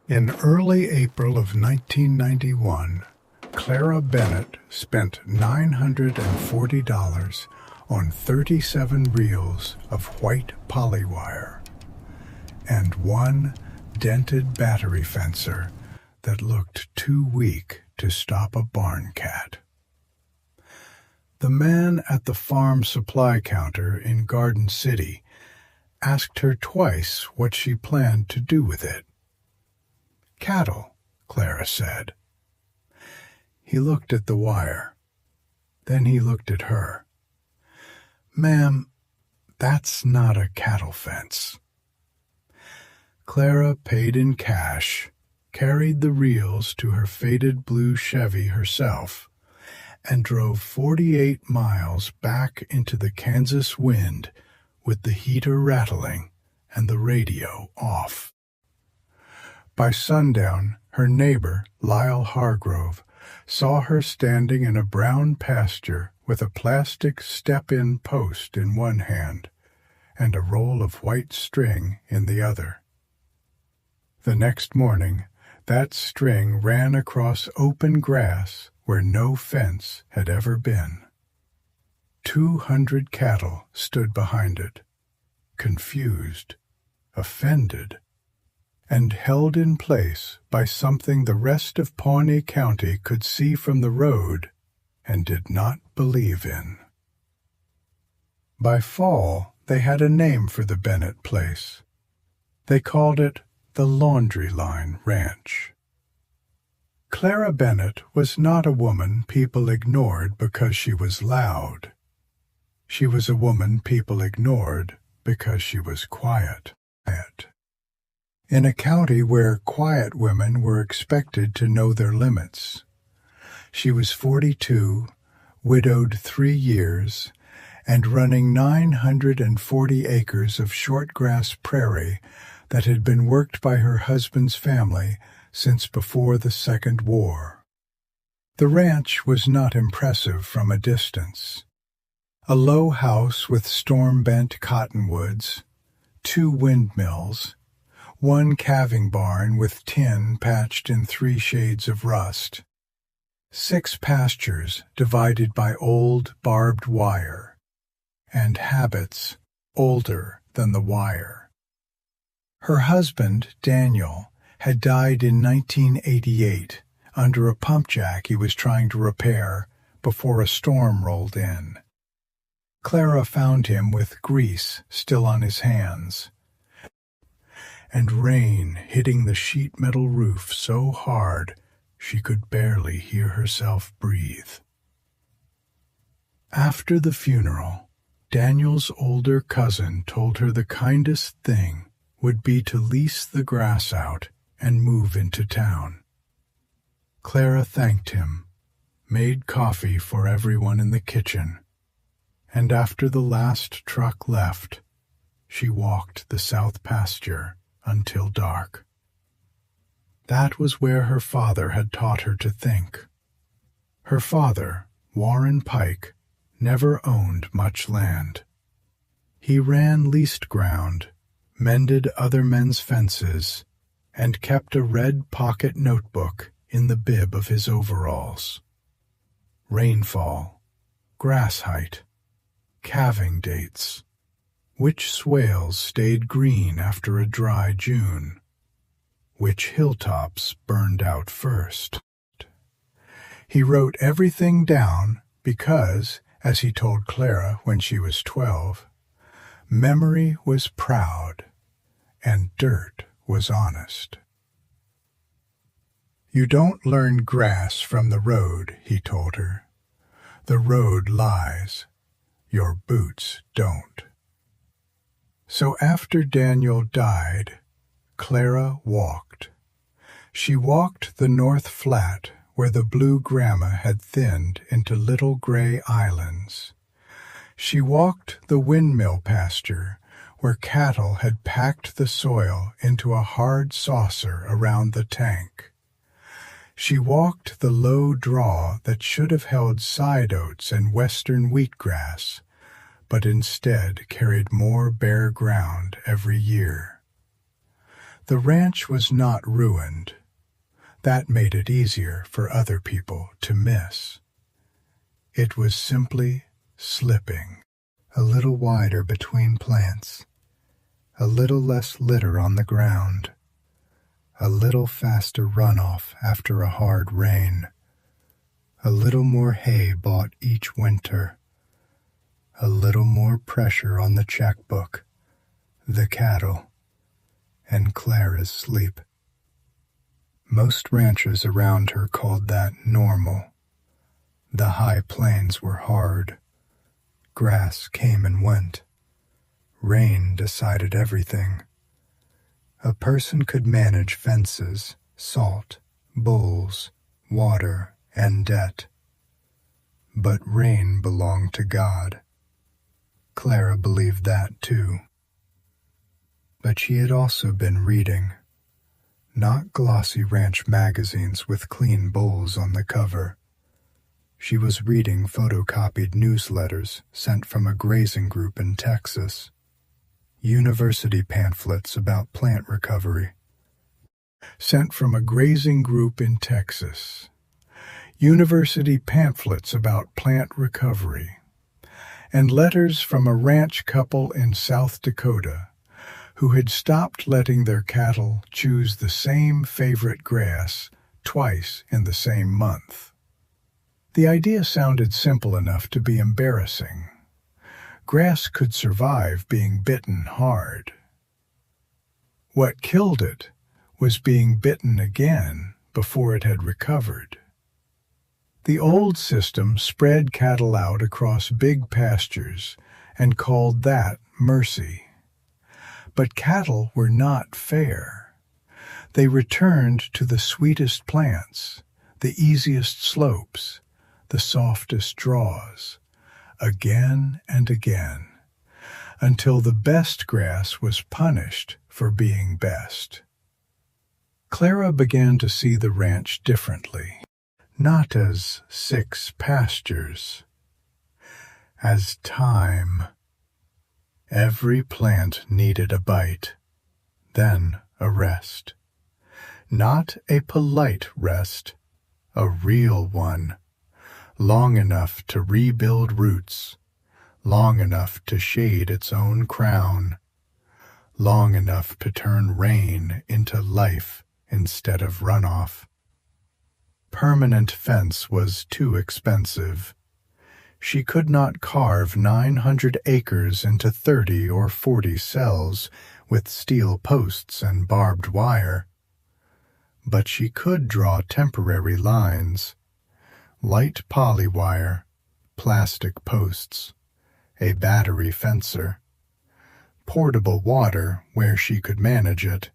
In early April of 1991, Clara Bennett spent $940 on 37 reels of white polywire and one dented battery fencer that looked too weak to stop a barn cat. The man at the farm supply counter in Garden City asked her twice what she planned to do with it. "Cattle," Clara said. He looked at the wire. Then he looked at her. "Ma'am, that's not a cattle fence." Clara paid in cash, carried the reels to her faded blue Chevy herself, and drove 48 miles back into the Kansas wind with the heater rattling and the radio off. By sundown, her neighbor, Lyle Hargrove, saw her standing in a brown pasture with a plastic step-in post in one hand and a roll of white string in the other. The next morning, that string ran across open grass where no fence had ever been. 200 cattle stood behind it, confused, offended, and held in place by something the rest of Pawnee County could see from the road and did not believe in. By fall, they had a name for the Bennett place. They called it the Laundry Line Ranch. Clara Bennett was not a woman people ignored because she was loud. She was a woman people ignored because she was quiet. In a county where quiet women were expected to know their limits. She was 42, widowed 3 years, and running 940 acres of shortgrass prairie that had been worked by her husband's family since before the Second War. The ranch was not impressive from a distance. A low house with storm-bent cottonwoods, 2 windmills, 1 calving barn with tin patched in 3 shades of rust, 6 pastures divided by old barbed wire, and habits older than the wire. Her husband, Daniel, had died in 1988 under a pump jack he was trying to repair before a storm rolled in. Clara found him with grease still on his hands, and rain hitting the sheet metal roof so hard she could barely hear herself breathe. After the funeral, Daniel's older cousin told her the kindest thing would be to lease the grass out and move into town. Clara thanked him, made coffee for everyone in the kitchen, and after the last truck left, she walked the south pasture until dark. That was where her father had taught her to think. Her father, Warren Pike, never owned much land. He ran leased ground, mended other men's fences, and kept a red pocket notebook in the bib of his overalls. Rainfall, grass height, calving dates, which swales stayed green after a dry June, which hilltops burned out first. He wrote everything down because, as he told Clara when she was 12, memory was proud and dirt was honest. "You don't learn grass from the road," he told her. "The road lies. Your boots don't." So after Daniel died, Clara walked. She walked the North Flat where the blue grama had thinned into little gray islands. She walked the windmill pasture where cattle had packed the soil into a hard saucer around the tank. She walked the low draw that should have held side oats and western wheatgrass, but instead carried more bare ground every year. The ranch was not ruined. That made it easier for other people to miss. It was simply slipping, a little wider between plants, a little less litter on the ground, a little faster runoff after a hard rain, a little more hay bought each winter, a little more pressure on the checkbook, the cattle, and Clara's sleep. Most ranchers around her called that normal. The high plains were hard. Grass came and went. Rain decided everything. A person could manage fences, salt, bulls, water, and debt. But rain belonged to God. Clara believed that too. But she had also been reading. Not glossy ranch magazines with clean bowls on the cover. She was reading photocopied newsletters sent from a grazing group in Texas. University pamphlets about plant recovery. Sent from a grazing group in Texas. University pamphlets about plant recovery. And letters from a ranch couple in South Dakota who had stopped letting their cattle choose the same favorite grass twice in the same month. The idea sounded simple enough to be embarrassing. Grass could survive being bitten hard. What killed it was being bitten again before it had recovered. The old system spread cattle out across big pastures and called that mercy. But cattle were not fair. They returned to the sweetest plants, the easiest slopes, the softest draws, again and again, until the best grass was punished for being best. Clara began to see the ranch differently, not as 6 pastures, as time. Every plant needed a bite, then a rest. Not a polite rest, a real one, long enough to rebuild roots, long enough to shade its own crown, long enough to turn rain into life instead of runoff. Permanent fence was too expensive. She could not carve 900 acres into 30 or 40 cells with steel posts and barbed wire. But she could draw temporary lines, light polywire, plastic posts, a battery fencer, portable water where she could manage it,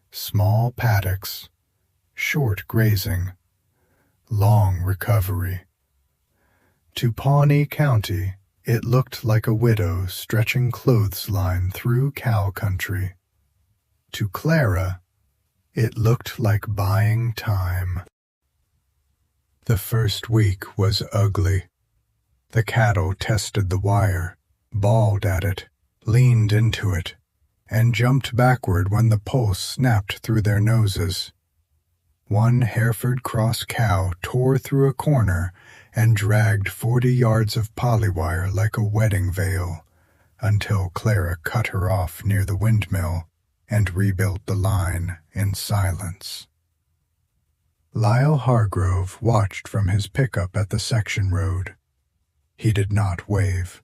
small paddocks, short grazing, long recovery. To Pawnee County, it looked like a widow stretching clothesline through cow country. To Clara, it looked like buying time. The first week was ugly. The cattle tested the wire, bawled at it, leaned into it, and jumped backward when the pulse snapped through their noses. One Hereford Cross cow tore through a corner and dragged 40 yards of polywire like a wedding veil, until Clara cut her off near the windmill and rebuilt the line in silence. Lyle Hargrove watched from his pickup at the section road. He did not wave.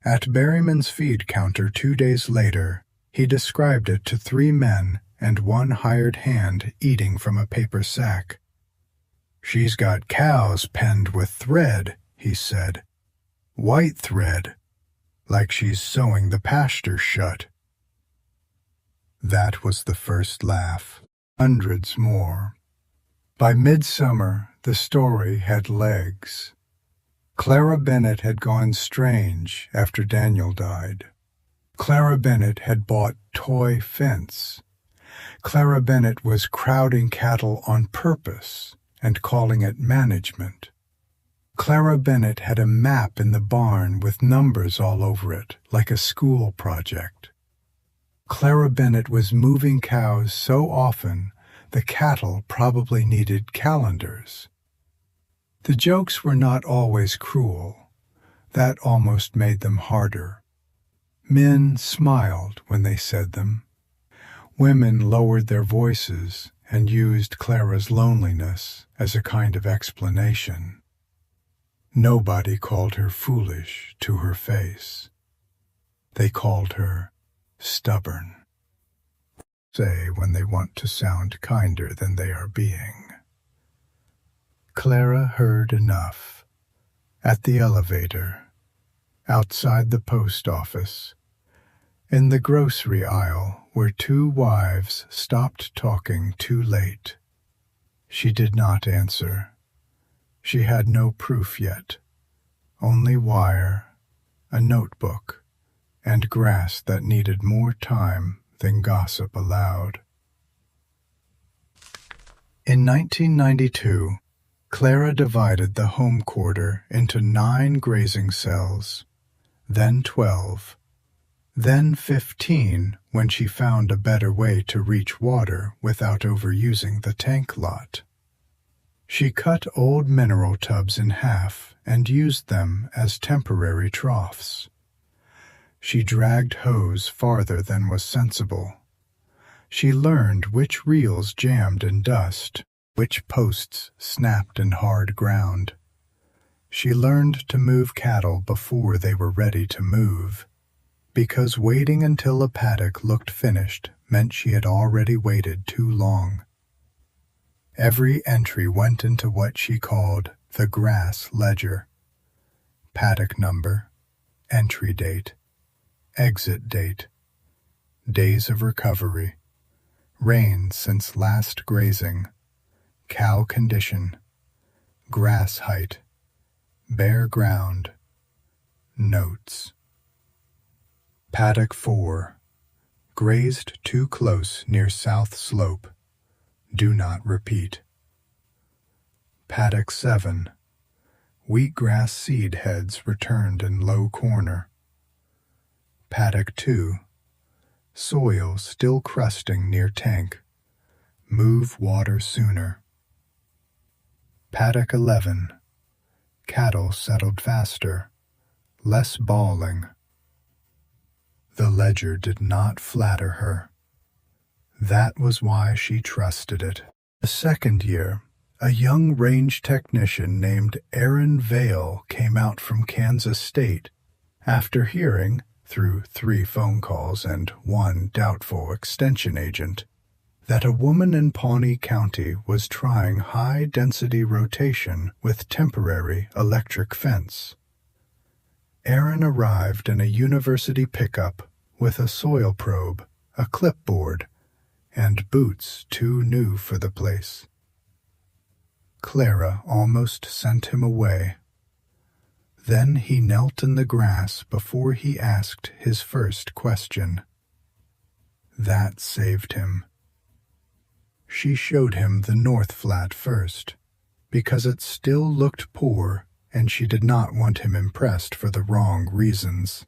At Berryman's feed counter 2 days later, he described it to 3 men and 1 hired hand eating from a paper sack. "She's got cows penned with thread," he said. "White thread, like she's sewing the pasture shut." That was the first laugh. Hundreds more. By midsummer, the story had legs. Clara Bennett had gone strange after Daniel died. Clara Bennett had bought toy fence. Clara Bennett was crowding cattle on purpose and calling it management. Clara Bennett had a map in the barn with numbers all over it, like a school project. Clara Bennett was moving cows so often the cattle probably needed calendars. The jokes were not always cruel. That almost made them harder. Men smiled when they said them. Women lowered their voices and used Clara's loneliness as a kind of explanation. Nobody called her foolish to her face. They called her stubborn. Say when they want to sound kinder than they are being. Clara heard enough. At the elevator, outside the post office, in the grocery aisle where two wives stopped talking too late. She did not answer. She had no proof yet, only wire, a notebook, and grass that needed more time than gossip allowed. In 1992, Clara divided the home quarter into 9 grazing cells, then 12, then 15 when she found a better way to reach water without overusing the tank lot. She cut old mineral tubs in half and used them as temporary troughs. She dragged hose farther than was sensible. She learned which reels jammed in dust, which posts snapped in hard ground. She learned to move cattle before they were ready to move, because waiting until a paddock looked finished meant she had already waited too long. Every entry went into what she called the grass ledger. Paddock number, entry date, exit date, days of recovery, rain since last grazing, cow condition, grass height, bare ground, notes. Paddock 4, grazed too close near south slope, do not repeat. Paddock 7, wheatgrass seed heads returned in low corner. Paddock 2, soil still crusting near tank, move water sooner. Paddock 11, cattle settled faster, less bawling. The ledger did not flatter her. That was why she trusted it. The second year, a young range technician named Aaron Vale came out from Kansas State after hearing, through 3 phone calls and 1 doubtful extension agent, that a woman in Pawnee County was trying high-density rotation with temporary electric fence. Aaron arrived in a university pickup with a soil probe, a clipboard, and boots too new for the place. Clara almost sent him away. Then he knelt in the grass before he asked his first question. That saved him. She showed him the North Flat first, because it still looked poor and she did not want him impressed for the wrong reasons.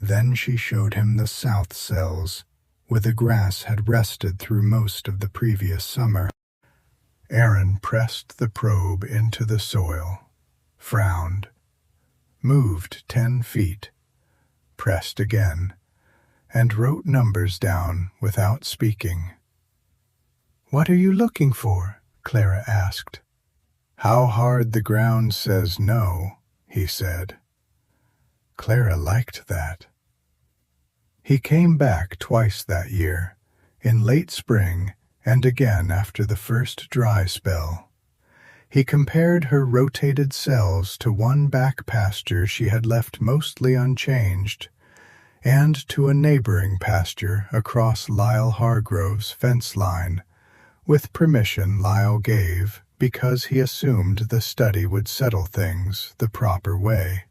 Then she showed him the South cells, where the grass had rested through most of the previous summer. Aaron pressed the probe into the soil, frowned, moved 10 feet, pressed again, and wrote numbers down without speaking. "What are you looking for?" Clara asked. "How hard the ground says no," he said. Clara liked that. He came back twice that year, in late spring and again after the first dry spell. He compared her rotated cells to one back pasture she had left mostly unchanged, and to a neighboring pasture across Lyle Hargrove's fence line, with permission Lyle gave because he assumed the study would settle things the proper way.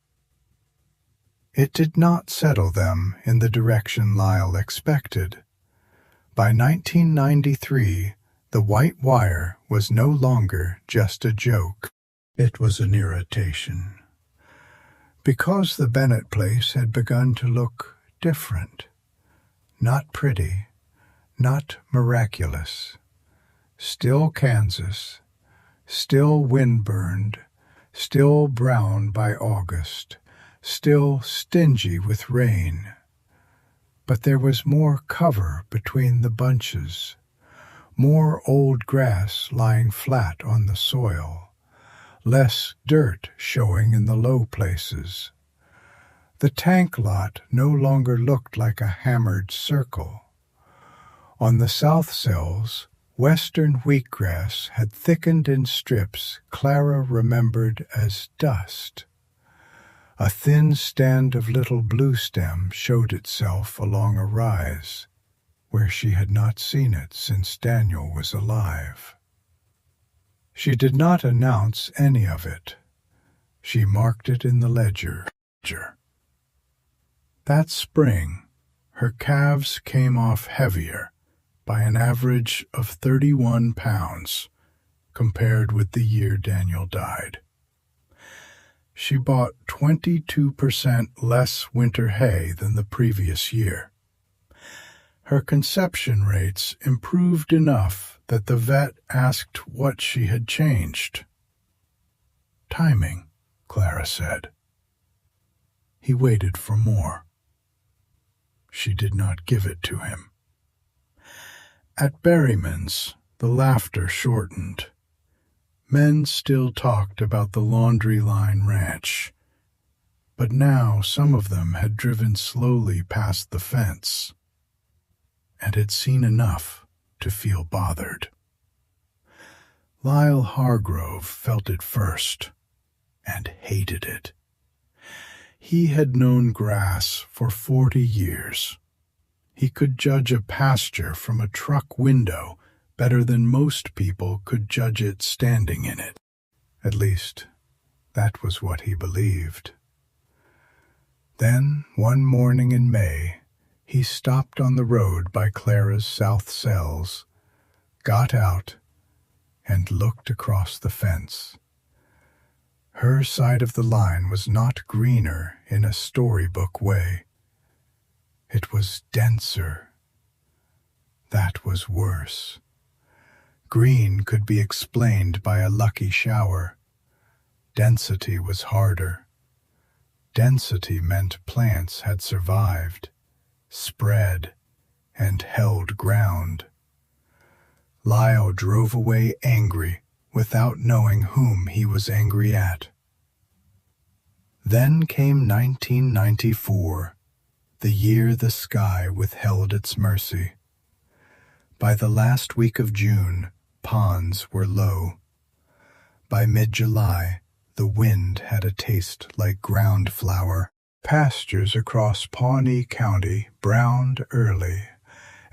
It did not settle them in the direction Lyle expected. By 1993, the white wire was no longer just a joke. It was an irritation. Because the Bennett place had begun to look different. Not pretty, not miraculous. Still Kansas, still wind-burned, still brown by August, still stingy with rain. But there was more cover between the bunches, more old grass lying flat on the soil, less dirt showing in the low places. The tank lot no longer looked like a hammered circle. On the south cells, western wheatgrass had thickened in strips Clara remembered as dust. A thin stand of little blue stem showed itself along a rise, where she had not seen it since Daniel was alive. She did not announce any of it. She marked it in the ledger. That spring, her calves came off heavier by an average of 31 pounds compared with the year Daniel died. She bought 22% less winter hay than the previous year. Her conception rates improved enough that the vet asked what she had changed. Timing, Clara said. He waited for more. She did not give it to him. At Berryman's, the laughter shortened. Men still talked about the Laundry Line Ranch, but now some of them had driven slowly past the fence and had seen enough to feel bothered. Lyle Hargrove felt it first and hated it. He had known grass for 40 years. He could judge a pasture from a truck window better than most people could judge it standing in it. At least, that was what he believed. Then, one morning in May, he stopped on the road by Clara's south cells, got out, and looked across the fence. Her side of the line was not greener in a storybook way. It was denser. That was worse. Green could be explained by a lucky shower. Density was harder. Density meant plants had survived, spread, and held ground. Lyle drove away angry without knowing whom he was angry at. Then came 1994, the year the sky withheld its mercy. By the last week of June, ponds were low. By mid-July, the wind had a taste like ground flour. Pastures across Pawnee County browned early,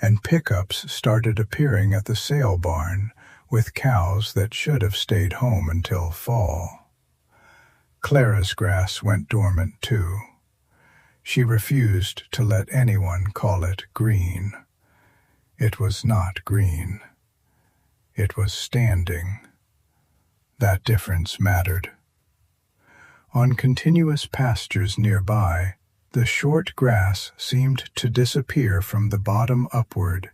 and pickups started appearing at the sale barn with cows that should have stayed home until fall. Clara's grass went dormant too. She refused to let anyone call it green. It was not green. It was standing. That difference mattered. On continuous pastures nearby, the short grass seemed to disappear from the bottom upward,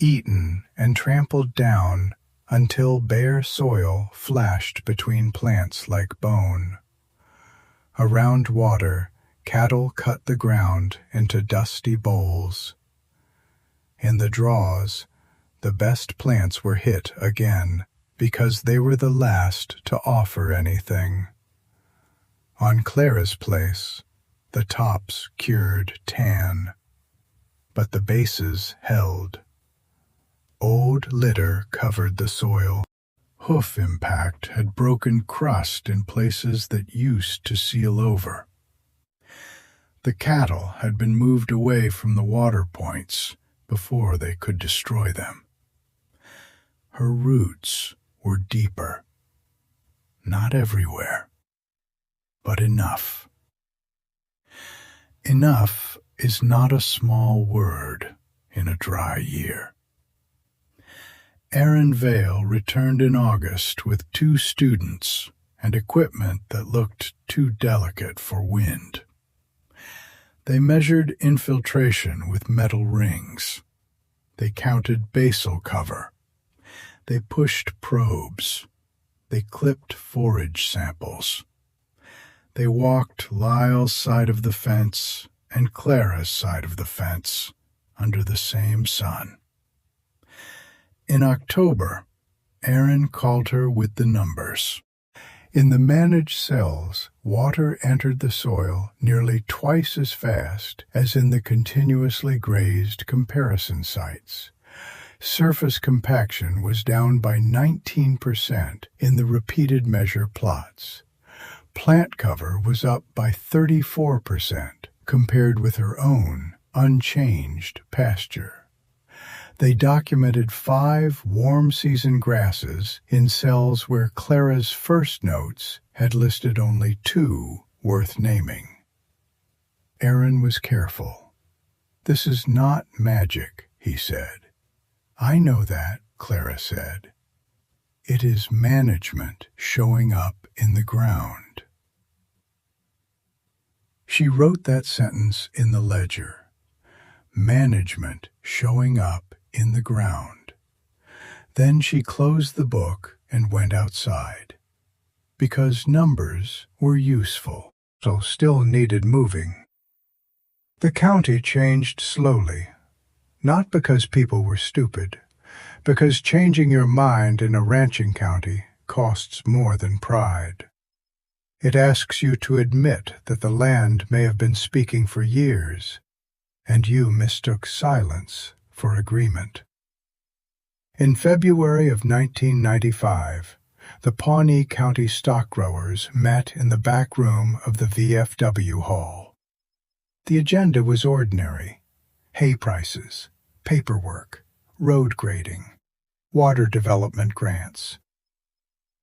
eaten and trampled down until bare soil flashed between plants like bone. Around water, cattle cut the ground into dusty bowls. In the draws, the best plants were hit again because they were the last to offer anything. On Clara's place, the tops cured tan, but the bases held. Old litter covered the soil. Hoof impact had broken crust in places that used to seal over. The cattle had been moved away from the water points before they could destroy them. Her roots were deeper. Not everywhere, but enough. Enough is not a small word in a dry year. Aaron Vale returned in August with 2 students and equipment that looked too delicate for wind. They measured infiltration with metal rings. They counted basal cover. They pushed probes. They clipped forage samples. They walked Lyle's side of the fence and Clara's side of the fence under the same sun. In October, Aaron called her with the numbers. In the managed cells, water entered the soil nearly twice as fast as in the continuously grazed comparison sites. Surface compaction was down by 19% in the repeated measure plots. Plant cover was up by 34% compared with her own unchanged pasture. They documented 5 warm-season grasses in cells where Clara's first notes had listed only 2 worth naming. Aaron was careful. "This is not magic," he said. "I know that," Clara said. "It is management showing up in the ground." She wrote that sentence in the ledger. Management showing up in the ground. Then she closed the book and went outside. Because numbers were useful, so still needed moving. The county changed slowly, not because people were stupid, because changing your mind in a ranching county costs more than pride. It asks you to admit that the land may have been speaking for years, and you mistook silence for agreement. In February of 1995, the Pawnee County stock growers met in the back room of the VFW Hall. The agenda was ordinary: hay prices, paperwork, road grading, water development grants.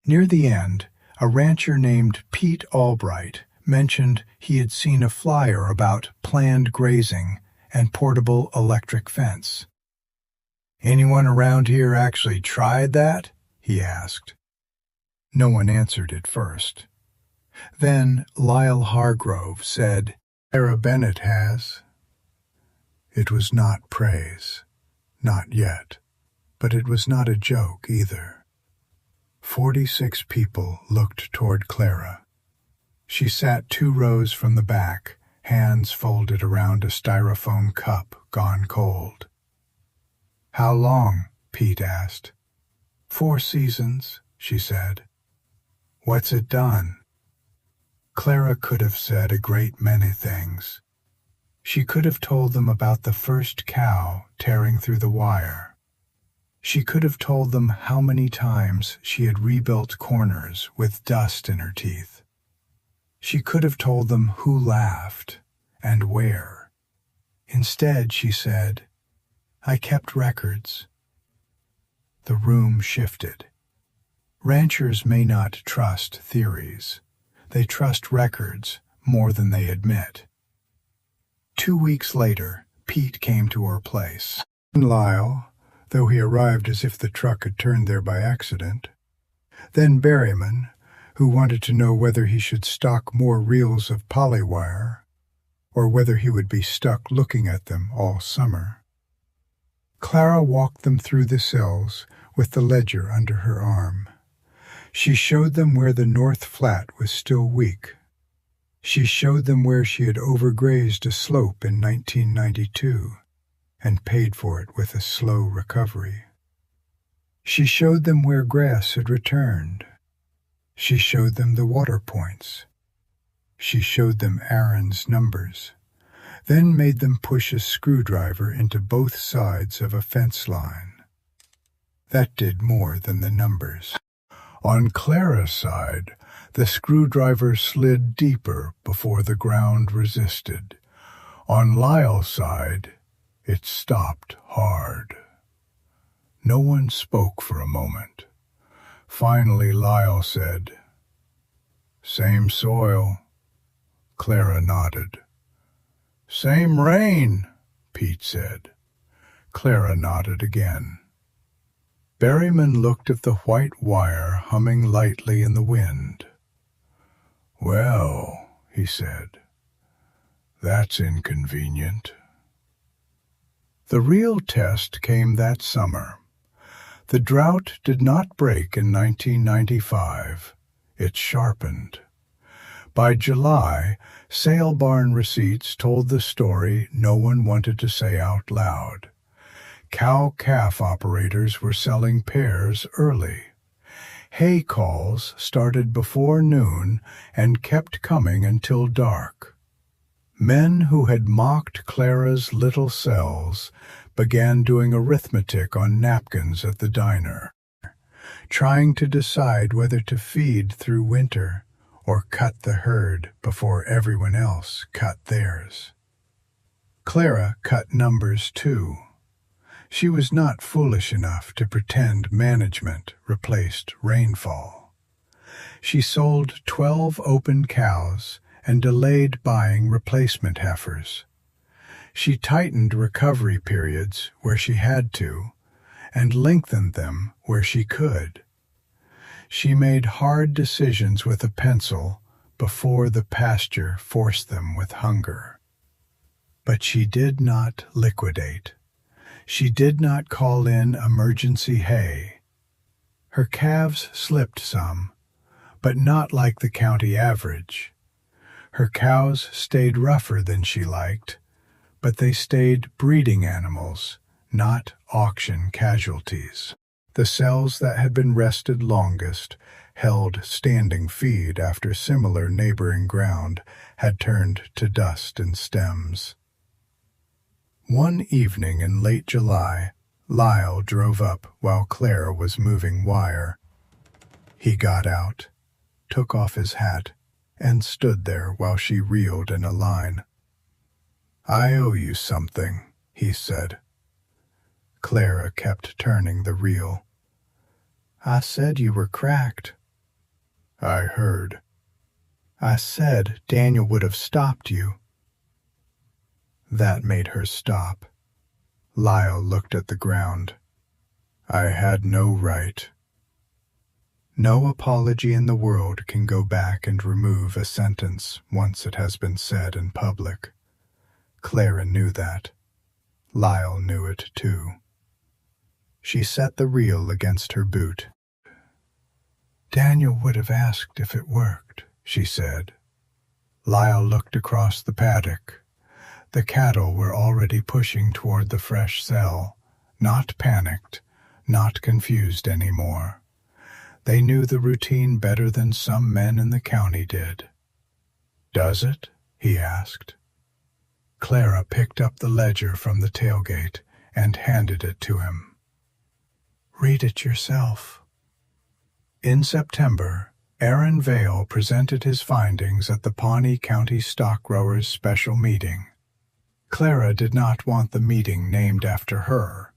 Near the end, a rancher named Pete Albright mentioned he had seen a flyer about planned grazing and portable electric fence. "Anyone around here actually tried that?" he asked. No one answered at first. Then Lyle Hargrove said, "Clara Bennett has." It was not praise, not yet, but it was not a joke either. 46 people looked toward Clara. She sat 2 rows from the back, hands folded around a styrofoam cup gone cold. "How long?" Pete asked. 4 seasons, she said. "What's it done?" Clara could have said a great many things. She could have told them about the first cow tearing through the wire. She could have told them how many times she had rebuilt corners with dust in her teeth. She could have told them who laughed and where. Instead, she said, "I kept records." The room shifted. Ranchers may not trust theories. They trust records more than they admit. 2 weeks later, Pete came to our place. Lyle, though he arrived as if the truck had turned there by accident. Then Berryman, who wanted to know whether he should stock more reels of polywire, or whether he would be stuck looking at them all summer. Clara walked them through the cells with the ledger under her arm. She showed them where the north flat was still weak. She showed them where she had overgrazed a slope in 1992 and paid for it with a slow recovery. She showed them where grass had returned. She showed them the water points. She showed them Aaron's numbers, then made them push a screwdriver into both sides of a fence line. That did more than the numbers. On Clara's side, the screwdriver slid deeper before the ground resisted. On Lyle's side, it stopped hard. No one spoke for a moment. Finally, Lyle said, "Same soil." Clara nodded. "Same rain," Pete said. Clara nodded again. Berryman looked at the white wire humming lightly in the wind. "Well," he said, That's inconvenient. The real test came that summer. The drought did not break in 1995. It sharpened. By July, sale barn receipts told the story no one wanted to say out loud. Cow-calf operators were selling pairs early. Hay calls started before noon and kept coming until dark. Men who had mocked Clara's little cells began doing arithmetic on napkins at the diner, trying to decide whether to feed through winter or cut the herd before everyone else cut theirs. Clara cut numbers too. She was not foolish enough to pretend management replaced rainfall. She sold 12 open cows and delayed buying replacement heifers. She tightened recovery periods where she had to, and lengthened them where she could. She made hard decisions with a pencil before the pasture forced them with hunger. But she did not liquidate. She did not call in emergency hay. Her calves slipped some, but not like the county average. Her cows stayed rougher than she liked, but they stayed breeding animals, not auction casualties. The cells that had been rested longest, held standing feed after similar neighboring ground, had turned to dust and stems. One evening in late July, Lyle drove up while Clara was moving wire. He got out, took off his hat, and stood there while she reeled in a line. "I owe you something," he said. Clara kept turning the reel. "I said you were cracked." "I heard." "I said Daniel would have stopped you." That made her stop. Lyle looked at the ground. "I had no right." No apology in the world can go back and remove a sentence once it has been said in public. Clara knew that. Lyle knew it too. She set the reel against her boot. "Daniel would have asked if it worked," she said. Lyle looked across the paddock. The cattle were already pushing toward the fresh cell, not panicked, not confused anymore. They knew the routine better than some men in the county did. "Does it?" he asked. Clara picked up the ledger from the tailgate and handed it to him. "Read it yourself." In September, Aaron Vale presented his findings at the Pawnee County Stock Growers' special meeting. Clara did not want the meeting named after her,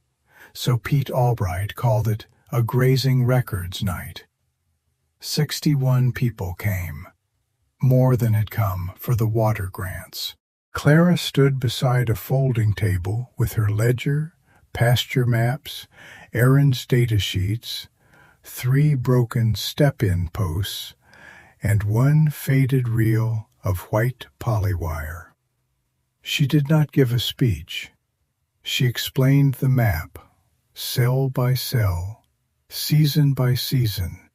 so Pete Albright called it a Grazing Records Night. 61 people came, more than had come for the water grants. Clara stood beside a folding table with her ledger, pasture maps, Aaron's data sheets, 3 broken step-in posts, and 1 faded reel of white polywire. She did not give a speech. She explained the map, cell by cell, season by season,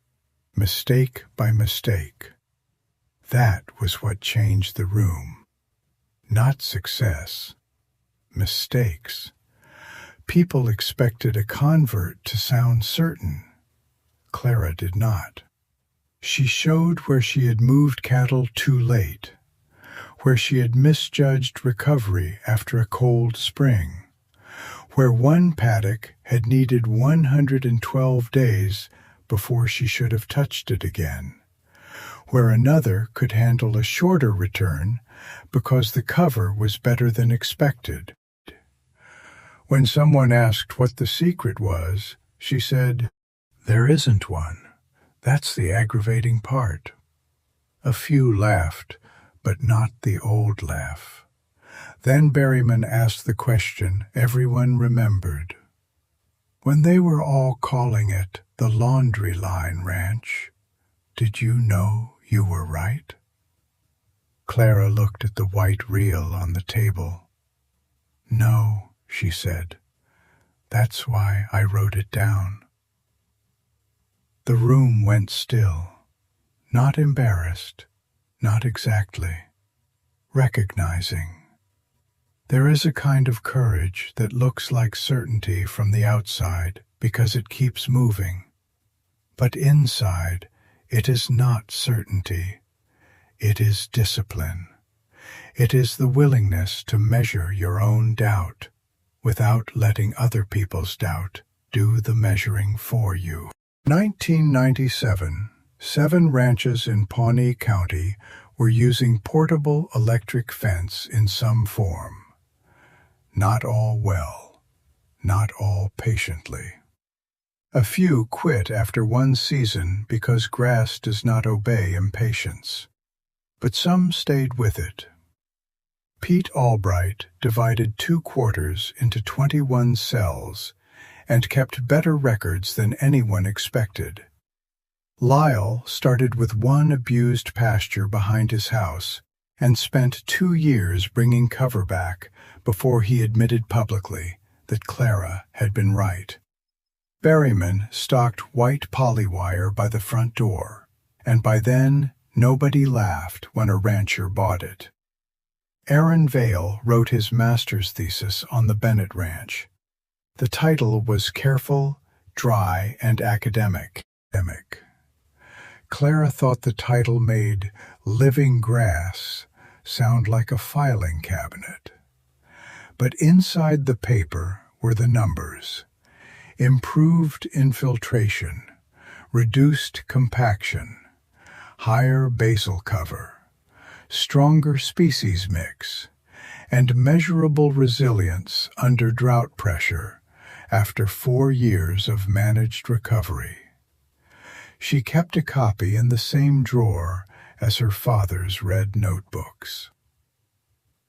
mistake by mistake. That was what changed the room. Not success. Mistakes. People expected a convert to sound certain. Clara did not. She showed where she had moved cattle too late, where she had misjudged recovery after a cold spring, where one paddock had needed 112 days before she should have touched it again, where another could handle a shorter return because the cover was better than expected. When someone asked what the secret was, she said, "There isn't one. That's the aggravating part." A few laughed, but not the old laugh. Then Berryman asked the question everyone remembered. "When they were all calling it the Laundry Line Ranch, did you know you were right?" Clara looked at the white reel on the table. "No," she said. "That's why I wrote it down." The room went still, not embarrassed, not exactly, recognizing. There is a kind of courage that looks like certainty from the outside because it keeps moving. But inside, it is not certainty. It is discipline. It is the willingness to measure your own doubt without letting other people's doubt do the measuring for you. 1997, 7 ranches in Pawnee County were using portable electric fence in some form. Not all well, not all patiently. A few quit after one season because grass does not obey impatience, but some stayed with it. Pete Albright divided 2 quarters into 21 cells and kept better records than anyone expected. Lyle started with 1 abused pasture behind his house and spent 2 years bringing cover back before he admitted publicly that Clara had been right. Berryman stocked white polywire by the front door, and by then nobody laughed when a rancher bought it. Aaron Vail wrote his master's thesis on the Bennett Ranch. The title was Careful, Dry, and Academic. Clara thought the title made Living Grass sound like a filing cabinet. But inside the paper were the numbers: improved infiltration, reduced compaction, higher basal cover, stronger species mix, and measurable resilience under drought pressure after 4 years of managed recovery. She kept a copy in the same drawer as her father's red notebooks.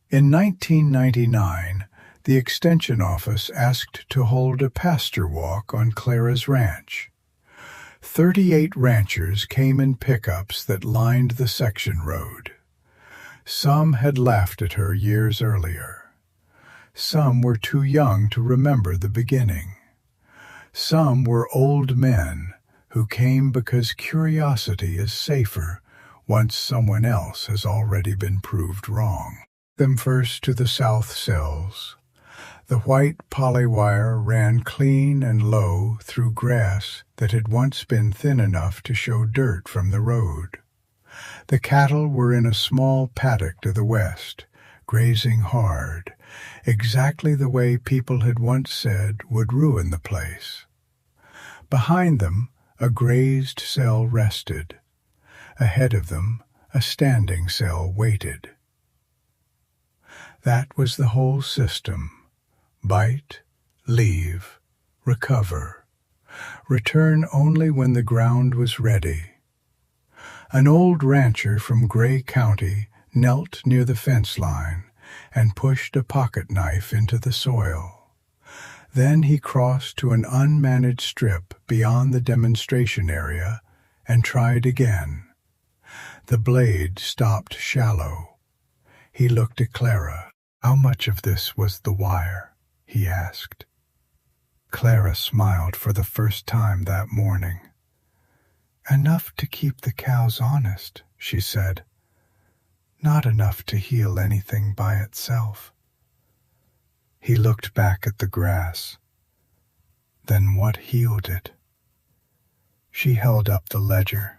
In 1999, the Extension Office asked to hold a pasture walk on Clara's ranch. 38 ranchers came in pickups that lined the section road. Some had laughed at her years earlier. Some were too young to remember the beginning. Some were old men who came because curiosity is safer once someone else has already been proved wrong. Them first to the south cells. The white polywire ran clean and low through grass that had once been thin enough to show dirt from the road. The cattle were in a small paddock to the west, grazing hard, exactly the way people had once said would ruin the place. Behind them, a grazed cell rested. Ahead of them, a standing cell waited. That was the whole system. Bite, leave, recover. Return only when the ground was ready. An old rancher from Gray County knelt near the fence line and pushed a pocket knife into the soil. Then he crossed to an unmanaged strip beyond the demonstration area and tried again. The blade stopped shallow. He looked at Clara. "How much of this was the wire?" he asked. Clara smiled for the first time that morning. "Enough to keep the cows honest," she said. "Not enough to heal anything by itself." He looked back at the grass. Then what healed it? She held up the ledger.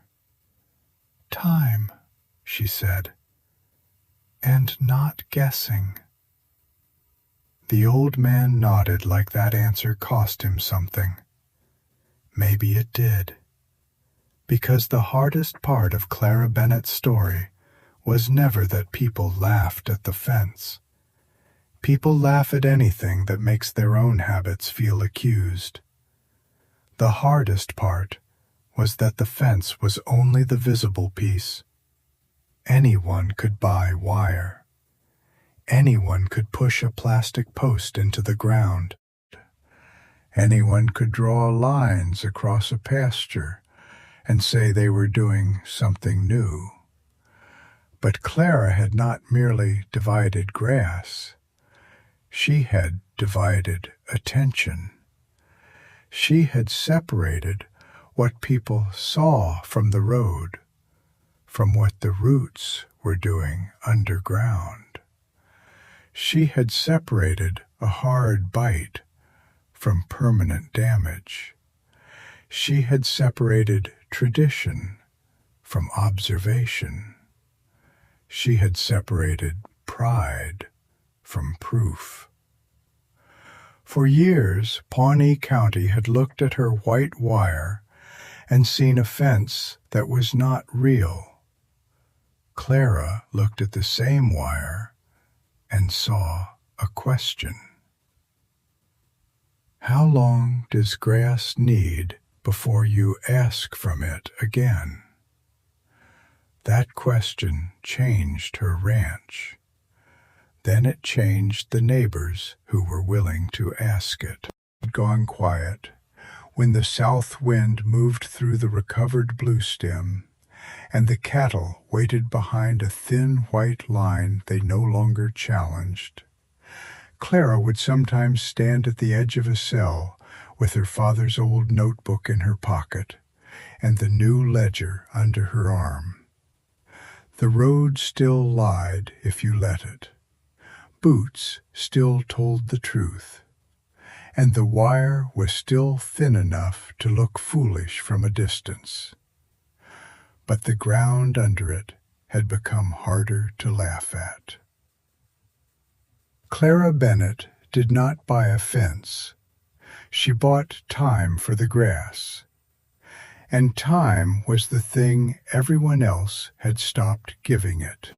"Time," she said, "and not guessing." The old man nodded like that answer cost him something. Maybe it did. Because the hardest part of Clara Bennett's story was never that people laughed at the fence. People laugh at anything that makes their own habits feel accused. The hardest part was that the fence was only the visible piece. Anyone could buy wire. Anyone could push a plastic post into the ground. Anyone could draw lines across a pasture and say they were doing something new. But Clara had not merely divided grass. She had divided attention. She had separated what people saw from the road from what the roots were doing underground. She had separated a hard bite from permanent damage. She had separated tradition from observation. She had separated pride from proof. For years, Pawnee County had looked at her white wire and seen a fence that was not real. Clara looked at the same wire and saw a question. How long does grass need before you ask from it again? That question changed her ranch. Then it changed the neighbors who were willing to ask it. It had gone quiet when the south wind moved through the recovered blue stem, and the cattle waited behind a thin white line they no longer challenged. Clara would sometimes stand at the edge of a cell with her father's old notebook in her pocket and the new ledger under her arm. The road still lied if you let it. Boots still told the truth, and the wire was still thin enough to look foolish from a distance. But the ground under it had become harder to laugh at. Clara Bennett did not buy a fence. She bought time for the grass. And time was the thing everyone else had stopped giving it.